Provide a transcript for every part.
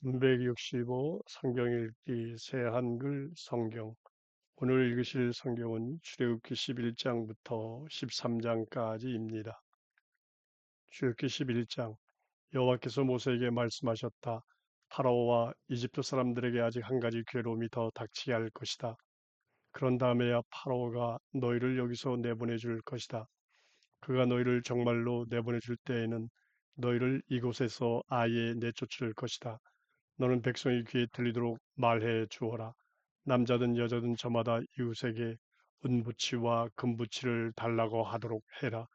365 성경 읽기 새 한글 성경. 오늘 읽으실 성경은 출애굽기 11장부터 13장까지입니다. 출애굽기 11장. 여호와께서 모세에게 말씀하셨다. 파라오와 이집트 사람들에게 아직 한 가지 괴로움이 더 닥치게 할 것이다. 그런 다음에야 파라오가 너희를 여기서 내보내 줄 것이다. 그가 너희를 정말로 내보내 줄 때에는 너희를 이곳에서 아예 내쫓을 것이다. 너는 백성의 귀에 들리도록 말해 주어라. 남자든 여자든 저마다 이웃에게 은부치와 금부치를 달라고 하도록 해라.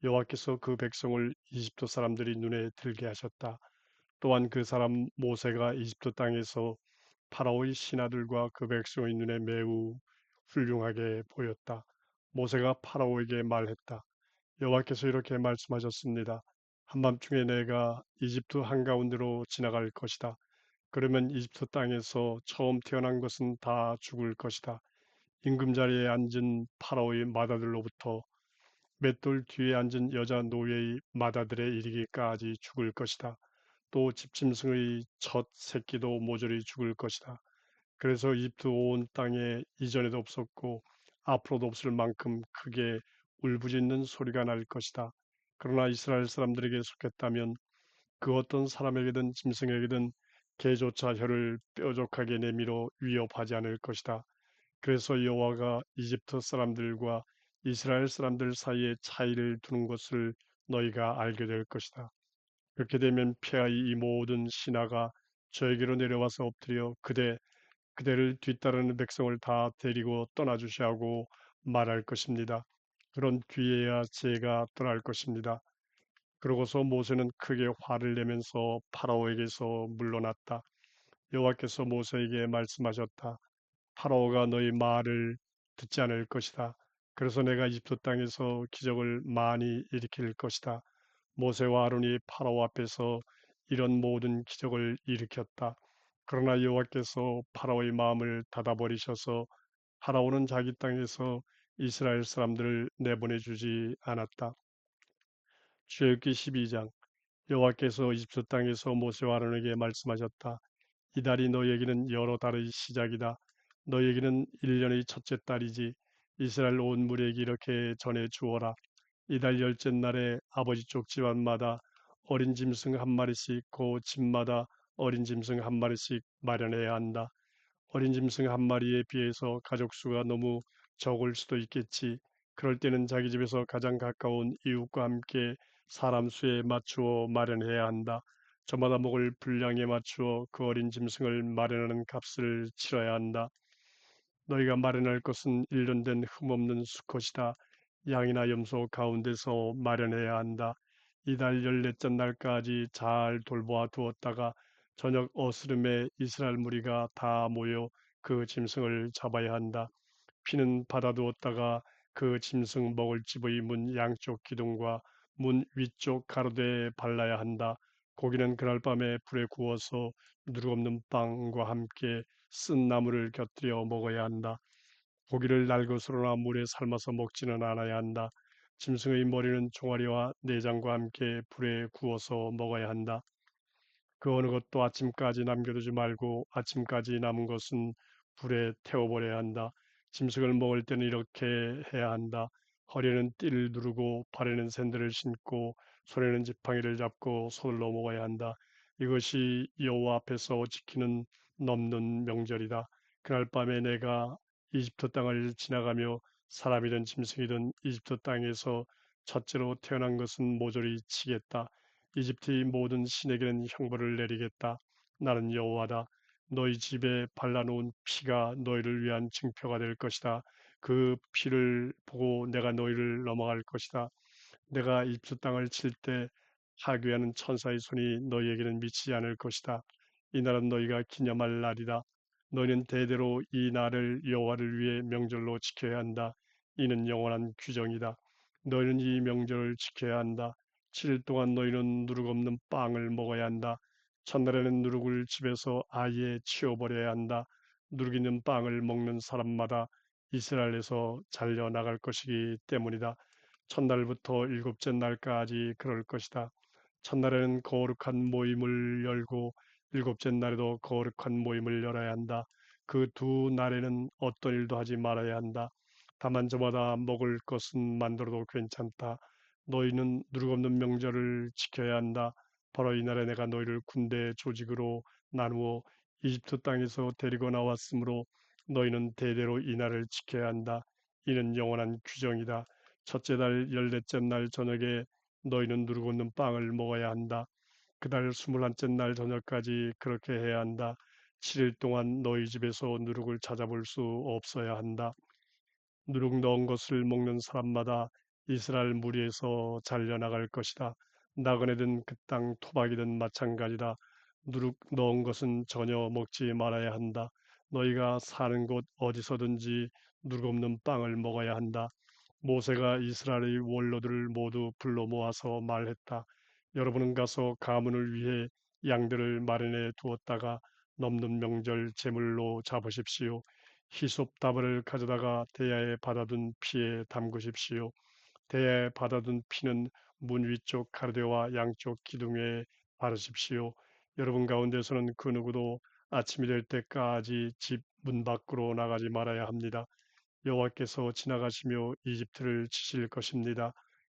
여호와께서 그 백성을 이집트 사람들이 눈에 들게 하셨다. 또한 그 사람 모세가 이집트 땅에서 파라오의 신하들과 그 백성의 눈에 매우 훌륭하게 보였다. 모세가 파라오에게 말했다. 여호와께서 이렇게 말씀하셨습니다. 한밤중에 내가 이집트 한가운데로 지나갈 것이다. 그러면 이집트 땅에서 처음 태어난 것은 다 죽을 것이다. 임금자리에 앉은 파라오의 마다들로부터 맷돌 뒤에 앉은 여자 노예의 마다들에 이르기까지 죽을 것이다. 또 집짐승의 첫 새끼도 모조리 죽을 것이다. 그래서 이집트 온 땅에 이전에도 없었고 앞으로도 없을 만큼 크게 울부짖는 소리가 날 것이다. 그러나 이스라엘 사람들에게 속했다면 그 어떤 사람에게든 짐승에게든 개조차 혀를 뾰족하게 내밀어 위협하지 않을 것이다. 그래서 여호와가 이집트 사람들과 이스라엘 사람들 사이에 차이를 두는 것을 너희가 알게 될 것이다. 그렇게 되면 폐하의 이 모든 신하가 저에게로 내려와서 엎드려 그대를 뒤따르는 백성을 다 데리고 떠나주시하고 말할 것입니다. 그런 뒤에야 제가 떠날 것입니다. 그러고서 모세는 크게 화를 내면서 파라오에게서 물러났다. 여호와께서 모세에게 말씀하셨다. 파라오가 너희 말을 듣지 않을 것이다. 그래서 내가 이집트 땅에서 기적을 많이 일으킬 것이다. 모세와 아론이 파라오 앞에서 이런 모든 기적을 일으켰다. 그러나 여호와께서 파라오의 마음을 닫아버리셔서 파라오는 자기 땅에서 이스라엘 사람들을 내보내 주지 않았다. 출애굽기 12장. 여호와께서 이집트 땅에서 모세와 아론에게 말씀하셨다. 이 달이 너희에게는 여러 달의 시작이다. 너희에게는 1년의 첫째 달이지. 이스라엘 온 무리에게 이렇게 전해 주어라. 이달 열째 날에 아버지 쪽 집안마다 어린 짐승 한 마리씩 그 집마다 어린 짐승 한 마리씩 마련해야 한다. 어린 짐승 한 마리에 비해서 가족 수가 너무 적을 수도 있겠지. 그럴 때는 자기 집에서 가장 가까운 이웃과 함께 사람 수에 맞추어 마련해야 한다. 저마다 먹을 분량에 맞추어 그 어린 짐승을 마련하는 값을 치러야 한다. 너희가 마련할 것은 일련된 흠없는 수컷이다. 양이나 염소 가운데서 마련해야 한다. 이달 열넷째 날까지 잘 돌보아 두었다가 저녁 어스름에 이스라엘 무리가 다 모여 그 짐승을 잡아야 한다. 피는 받아두었다가 그 짐승 먹을 집의 문 양쪽 기둥과 문 위쪽 가로대에 발라야 한다. 고기는 그날 밤에 불에 구워서 누룩없는 빵과 함께 쓴 나물을 곁들여 먹어야 한다. 고기를 날것으로나 물에 삶아서 먹지는 않아야 한다. 짐승의 머리는 종아리와 내장과 함께 불에 구워서 먹어야 한다. 그 어느 것도 아침까지 남겨두지 말고 아침까지 남은 것은 불에 태워버려야 한다. 짐승을 먹을 때는 이렇게 해야 한다. 허리에는 띠를 두르고 발에는 샌들을 신고 손에는 지팡이를 잡고 손을로 먹어야 한다. 이것이 여호와 앞에서 지키는 넘는 명절이다. 그날 밤에 내가 이집트 땅을 지나가며 사람이든 짐승이든 이집트 땅에서 첫째로 태어난 것은 모조리 치겠다. 이집트의 모든 신에게는 형벌을 내리겠다. 나는 여호와다. 너희 집에 발라놓은 피가 너희를 위한 증표가 될 것이다. 그 피를 보고 내가 너희를 넘어갈 것이다. 내가 이집트 땅을 칠 때 하교하는 천사의 손이 너희에게는 미치지 않을 것이다. 이 날은 너희가 기념할 날이다. 너희는 대대로 이 날을 여호와를 위해 명절로 지켜야 한다. 이는 영원한 규정이다. 너희는 이 명절을 지켜야 한다. 7일 동안 너희는 누룩 없는 빵을 먹어야 한다. 첫날에는 누룩을 집에서 아예 치워버려야 한다. 누룩 있는 빵을 먹는 사람마다 이스라엘에서 잘려 나갈 것이기 때문이다. 첫날부터 일곱째 날까지 그럴 것이다. 첫날에는 거룩한 모임을 열고 일곱째 날에도 거룩한 모임을 열어야 한다. 그 두 날에는 어떤 일도 하지 말아야 한다. 다만 저마다 먹을 것은 만들어도 괜찮다. 너희는 누룩없는 명절을 지켜야 한다. 바로 이날에 내가 너희를 군대 조직으로 나누어 이집트 땅에서 데리고 나왔으므로 너희는 대대로 이 날을 지켜야 한다. 이는 영원한 규정이다. 첫째 달 열넷째 날 저녁에 너희는 누룩 없는 빵을 먹어야 한다. 그달 스물한째 날 저녁까지 그렇게 해야 한다. 7일 동안 너희 집에서 누룩을 찾아볼 수 없어야 한다. 누룩 넣은 것을 먹는 사람마다 이스라엘 무리에서 잘려나갈 것이다. 나그네든 그 땅 토박이든 마찬가지다. 누룩 넣은 것은 전혀 먹지 말아야 한다. 너희가 사는 곳 어디서든지 누룩 없는 빵을 먹어야 한다. 모세가 이스라엘의 원로들을 모두 불러 모아서 말했다. 여러분은 가서 가문을 위해 양들을 마련해 두었다가 넘는 명절 제물로 잡으십시오. 히솝다발을 가져다가 대야에 받아둔 피에 담그십시오. 대야에 받아둔 피는 문 위쪽 가르대와 양쪽 기둥에 바르십시오. 여러분 가운데서는 그 누구도 아침이 될 때까지 집 문 밖으로 나가지 말아야 합니다. 여호와께서 지나가시며 이집트를 치실 것입니다.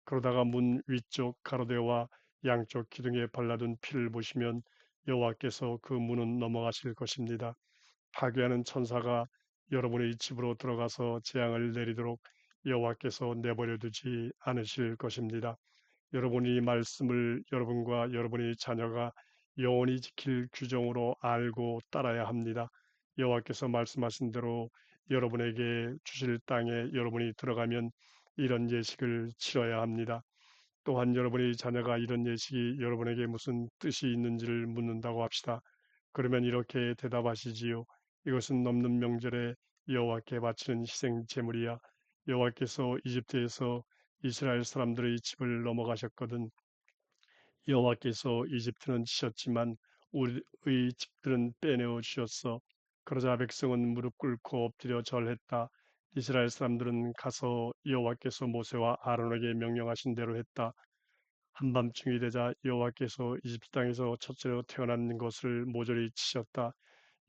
그러다가 문 위쪽 가로대와 양쪽 기둥에 발라둔 피를 보시면 여호와께서 그 문은 넘어가실 것입니다. 파괴하는 천사가 여러분의 집으로 들어가서 재앙을 내리도록 여호와께서 내버려 두지 않으실 것입니다. 여러분이 이 말씀을 여러분과 여러분의 자녀가 영원히 지킬 규정으로 알고 따라야 합니다. 여호와께서 말씀하신 대로 여러분에게 주실 땅에 여러분이 들어가면 이런 예식을 치러야 합니다. 또한 여러분의 자녀가 이런 예식이 여러분에게 무슨 뜻이 있는지를 묻는다고 합시다. 그러면 이렇게 대답하시지요. 이것은 넘는 명절에 여호와께 바치는 희생 제물이야. 여호와께서 이집트에서 이스라엘 사람들의 집을 넘어가셨거든. 여호와께서 이집트는 치셨지만 우리의 집들은 빼내어 주셨어. 그러자 백성은 무릎 꿇고 엎드려 절했다. 이스라엘 사람들은 가서 여호와께서 모세와 아론에게 명령하신 대로 했다. 한밤중이 되자 여호와께서 이집트 땅에서 첫째로 태어난 것을 모조리 치셨다.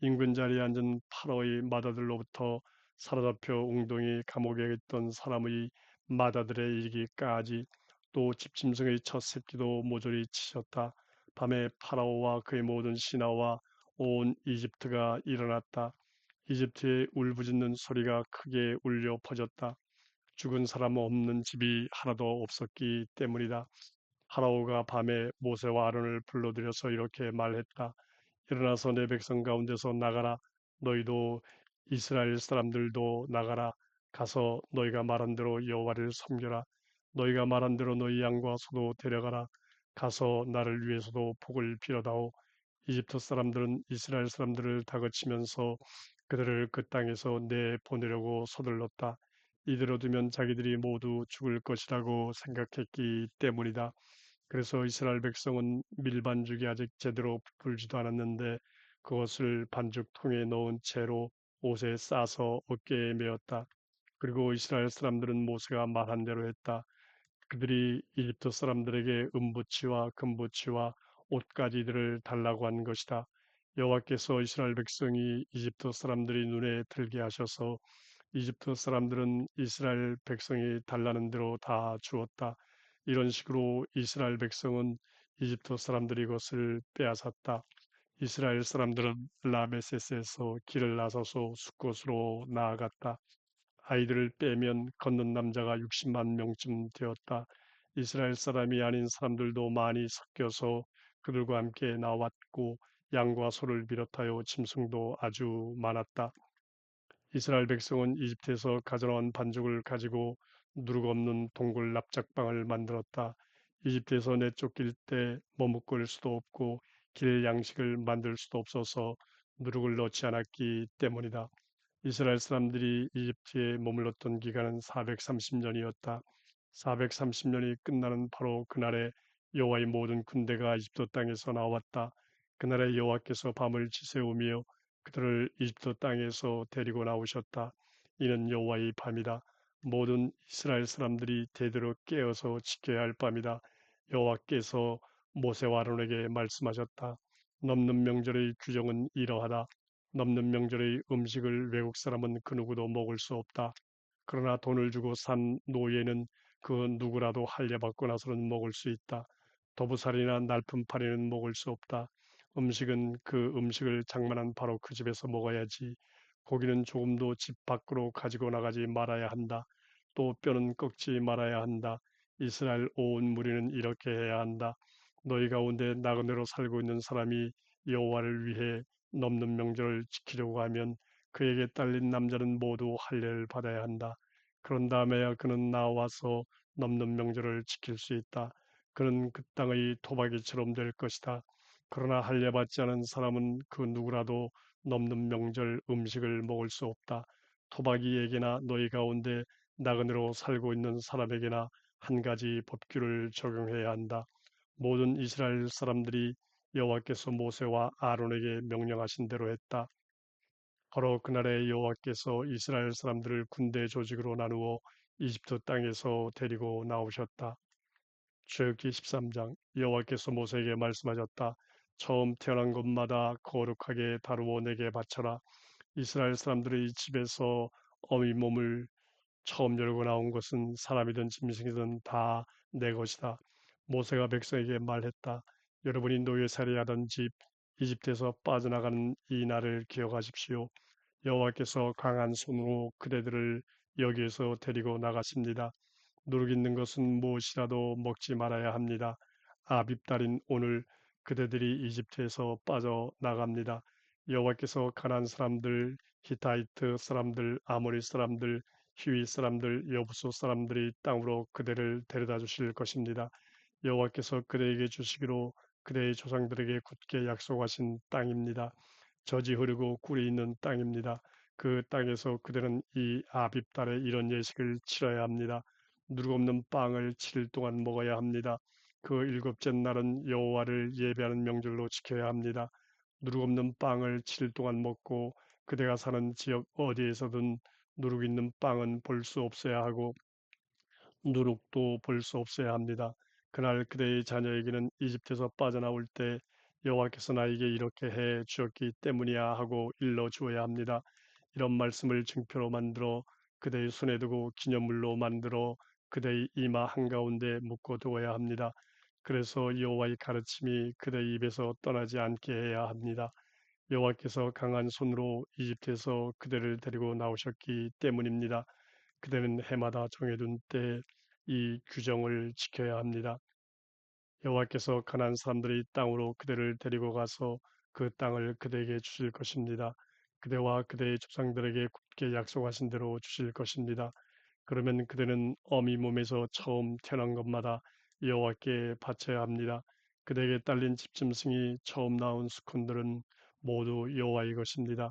인근 자리에 앉은 파라오의 맏아들로부터 사로잡혀 웅동이 감옥에 있던 사람의 맏아들에 이르기까지 또 집짐승의 첫 새끼도 모조리 치셨다. 밤에 파라오와 그의 모든 신하와 온 이집트가 일어났다. 이집트의 울부짖는 소리가 크게 울려 퍼졌다. 죽은 사람 없는 집이 하나도 없었기 때문이다. 파라오가 밤에 모세와 아론을 불러들여서 이렇게 말했다. 일어나서 내 백성 가운데서 나가라. 너희도 이스라엘 사람들도 나가라. 가서 너희가 말한 대로 여호와를 섬겨라. 너희가 말한 대로 너희 양과 소도 데려가라. 가서 나를 위해서도 복을 빌어다오. 이집트 사람들은 이스라엘 사람들을 다그치면서 그들을 그 땅에서 내보내려고 서둘렀다. 이대로 두면 자기들이 모두 죽을 것이라고 생각했기 때문이다. 그래서 이스라엘 백성은 밀반죽이 아직 제대로 불지도 않았는데 그것을 반죽통에 넣은 채로 옷에 싸서 어깨에 메었다. 그리고 이스라엘 사람들은 모세가 말한 대로 했다. 그들이 이집트 사람들에게 은부치와 금부치와 옷가지들을 달라고 한 것이다. 여호와께서 이스라엘 백성이 이집트 사람들이 눈에 들게 하셔서 이집트 사람들은 이스라엘 백성이 달라는 대로 다 주었다. 이런 식으로 이스라엘 백성은 이집트 사람들이 것을 빼앗았다. 이스라엘 사람들은 라메세스에서 길을 나서서 숫곳으로 나아갔다. 아이들을 빼면 걷는 남자가 60만 명쯤 되었다. 이스라엘 사람이 아닌 사람들도 많이 섞여서 그들과 함께 나왔고 양과 소를 비롯하여 짐승도 아주 많았다. 이스라엘 백성은 이집트에서 가져온 반죽을 가지고 누룩 없는 동굴 납작방을 만들었다. 이집트에서 내쫓길 때 머뭇거릴 수도 없고 길 양식을 만들 수도 없어서 누룩을 넣지 않았기 때문이다. 이스라엘 사람들이 이집트에 머물렀던 기간은 430년이었다. 430년이 끝나는 바로 그날에 여호와의 모든 군대가 이집트 땅에서 나왔다. 그날에 여호와께서 밤을 지새우며 그들을 이집트 땅에서 데리고 나오셨다. 이는 여호와의 밤이다. 모든 이스라엘 사람들이 대대로 깨어서 지켜야 할 밤이다. 여호와께서 모세와 아론에게 말씀하셨다. 넘는 명절의 규정은 이러하다. 넘는 명절의 음식을 외국 사람은 그 누구도 먹을 수 없다. 그러나 돈을 주고 산 노예는 그 누구라도 할례받고 나서는 먹을 수 있다. 도부살이나 날품팔이는 먹을 수 없다. 음식은 그 음식을 장만한 바로 그 집에서 먹어야지. 고기는 조금도 집 밖으로 가지고 나가지 말아야 한다. 또 뼈는 꺾지 말아야 한다. 이스라엘 온 무리는 이렇게 해야 한다. 너희 가운데 나그네로 살고 있는 사람이 여호와를 위해 넘는 명절을 지키려고 하면 그에게 딸린 남자는 모두 할례를 받아야 한다. 그런 다음에야 그는 나와서 넘는 명절을 지킬 수 있다. 그는 그 땅의 토박이처럼 될 것이다. 그러나 할례 받지 않은 사람은 그 누구라도 넘는 명절 음식을 먹을 수 없다. 토박이에게나 너희 가운데 나그네로 살고 있는 사람에게나 한 가지 법규를 적용해야 한다. 모든 이스라엘 사람들이 여호와께서 모세와 아론에게 명령하신 대로 했다. 바로 그날에 여호와께서 이스라엘 사람들을 군대 조직으로 나누어 이집트 땅에서 데리고 나오셨다. 출애굽기 13장. 여호와께서 모세에게 말씀하셨다. 처음 태어난 것마다 거룩하게 다루어 내게 바쳐라. 이스라엘 사람들의 집에서 어미 몸을 처음 열고 나온 것은 사람이든 짐승이든 다 내 것이다. 모세가 백성에게 말했다. 여러분이 노예살이하던 집 이집트에서 빠져나가는 이 날을 기억하십시오. 여호와께서 강한 손으로 그대들을 여기에서 데리고 나갔습니다. 누룩 있는 것은 무엇이라도 먹지 말아야 합니다. 아빕달인 오늘 그대들이 이집트에서 빠져나갑니다. 여호와께서 가나안 사람들, 히타이트 사람들, 아모리 사람들, 히위 사람들, 여부수 사람들이 땅으로 그대를 데려다 주실 것입니다. 여호와께서 그대에게 주시기로 그대의 조상들에게 굳게 약속하신 땅입니다. 젖이 흐르고 꿀이 있는 땅입니다. 그 땅에서 그대는 이 아빕달에 이런 예식을 치러야 합니다. 누룩 없는 빵을 7일 동안 먹어야 합니다. 그 일곱째 날은 여호와를 예배하는 명절로 지켜야 합니다. 누룩 없는 빵을 7일 동안 먹고 그대가 사는 지역 어디에서든 누룩 있는 빵은 볼 수 없어야 하고 누룩도 볼 수 없어야 합니다. 그날 그대의 자녀에게는 이집트에서 빠져나올 때 여호와께서 나에게 이렇게 해 주었기 때문이야 하고 일러 주어야 합니다. 이런 말씀을 증표로 만들어 그대의 손에 두고 기념물로 만들어 그대의 이마 한가운데 묶어 두어야 합니다. 그래서 여호와의 가르침이 그대의 입에서 떠나지 않게 해야 합니다. 여호와께서 강한 손으로 이집트에서 그대를 데리고 나오셨기 때문입니다. 그대는 해마다 정해둔 때에 이 규정을 지켜야 합니다. 여호와께서 가나안 사람들이 땅으로 그대를 데리고 가서 그 땅을 그대에게 주실 것입니다. 그대와 그대의 조상들에게 굳게 약속하신 대로 주실 것입니다. 그러면 그대는 어미 몸에서 처음 태어난 것마다 여호와께 바쳐야 합니다. 그대에게 딸린 집짐승이 처음 나온 수컷들은 모두 여호와의 것입니다.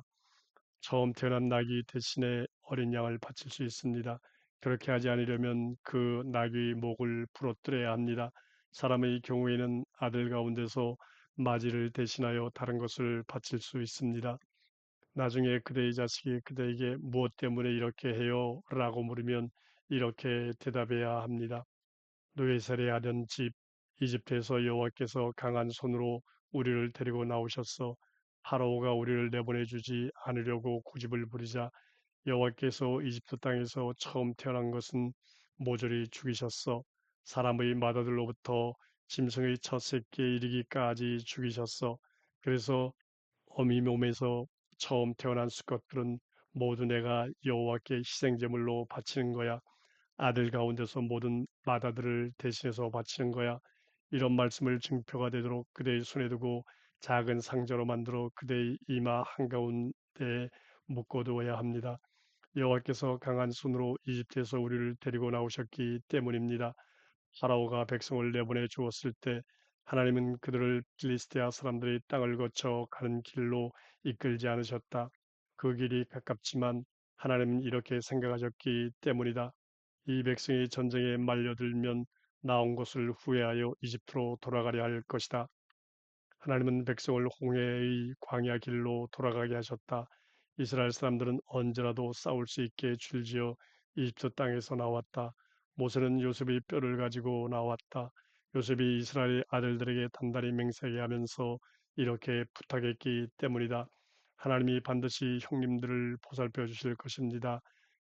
처음 태어난 낙이 대신에 어린 양을 바칠 수 있습니다. 그렇게 하지 않으려면 그 낙의 목을 부러뜨려야 합니다. 사람의 경우에는 아들 가운데서 맞이를 대신하여 다른 것을 바칠 수 있습니다. 나중에 그대의 자식이 그대에게 무엇 때문에 이렇게 해요? 라고 물으면 이렇게 대답해야 합니다. 노예살이 하던 집 이집트에서 여호와께서 강한 손으로 우리를 데리고 나오셨어. 파라오가 우리를 내보내 주지 않으려고 고집을 부리자 여호와께서 이집트 땅에서 처음 태어난 것은 모조리 죽이셨어. 사람의 맏아들로부터 짐승의 첫 새끼에 이르기까지 죽이셨어. 그래서 어미 몸에서 처음 태어난 수컷들은 모두 내가 여호와께 희생제물로 바치는 거야. 아들 가운데서 모든 맏아들을 대신해서 바치는 거야. 이런 말씀을 증표가 되도록 그대의 손에 두고 작은 상자로 만들어 그대의 이마 한가운데에 묶어두어야 합니다. 여호와께서 강한 손으로 이집트에서 우리를 데리고 나오셨기 때문입니다. 파라오가 백성을 내보내 주었을 때 하나님은 그들을 필리스테아 사람들의 땅을 거쳐 가는 길로 이끌지 않으셨다. 그 길이 가깝지만 하나님은 이렇게 생각하셨기 때문이다. 이 백성이 전쟁에 말려들면 나온 것을 후회하여 이집트로 돌아가려 할 것이다. 하나님은 백성을 홍해의 광야 길로 돌아가게 하셨다. 이스라엘 사람들은 언제라도 싸울 수 있게 줄지어 이집트 땅에서 나왔다. 모세는 요셉의 뼈를 가지고 나왔다. 요셉이 이스라엘 아들들에게 단단히 맹세하게 하면서 이렇게 부탁했기 때문이다. 하나님이 반드시 형님들을 보살펴 주실 것입니다.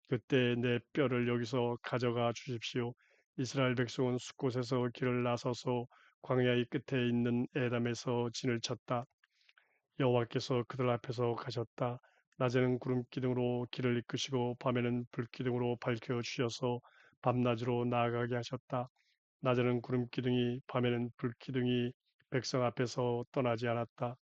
그때 내 뼈를 여기서 가져가 주십시오. 이스라엘 백성은 숲곳에서 길을 나서서 광야의 끝에 있는 에담에서 진을 쳤다. 여호와께서 그들 앞에서 가셨다. 낮에는 구름 기둥으로 길을 이끄시고 밤에는 불 기둥으로 밝혀 주셔서 밤낮으로 나아가게 하셨다. 낮에는 구름 기둥이 밤에는 불 기둥이 백성 앞에서 떠나지 않았다.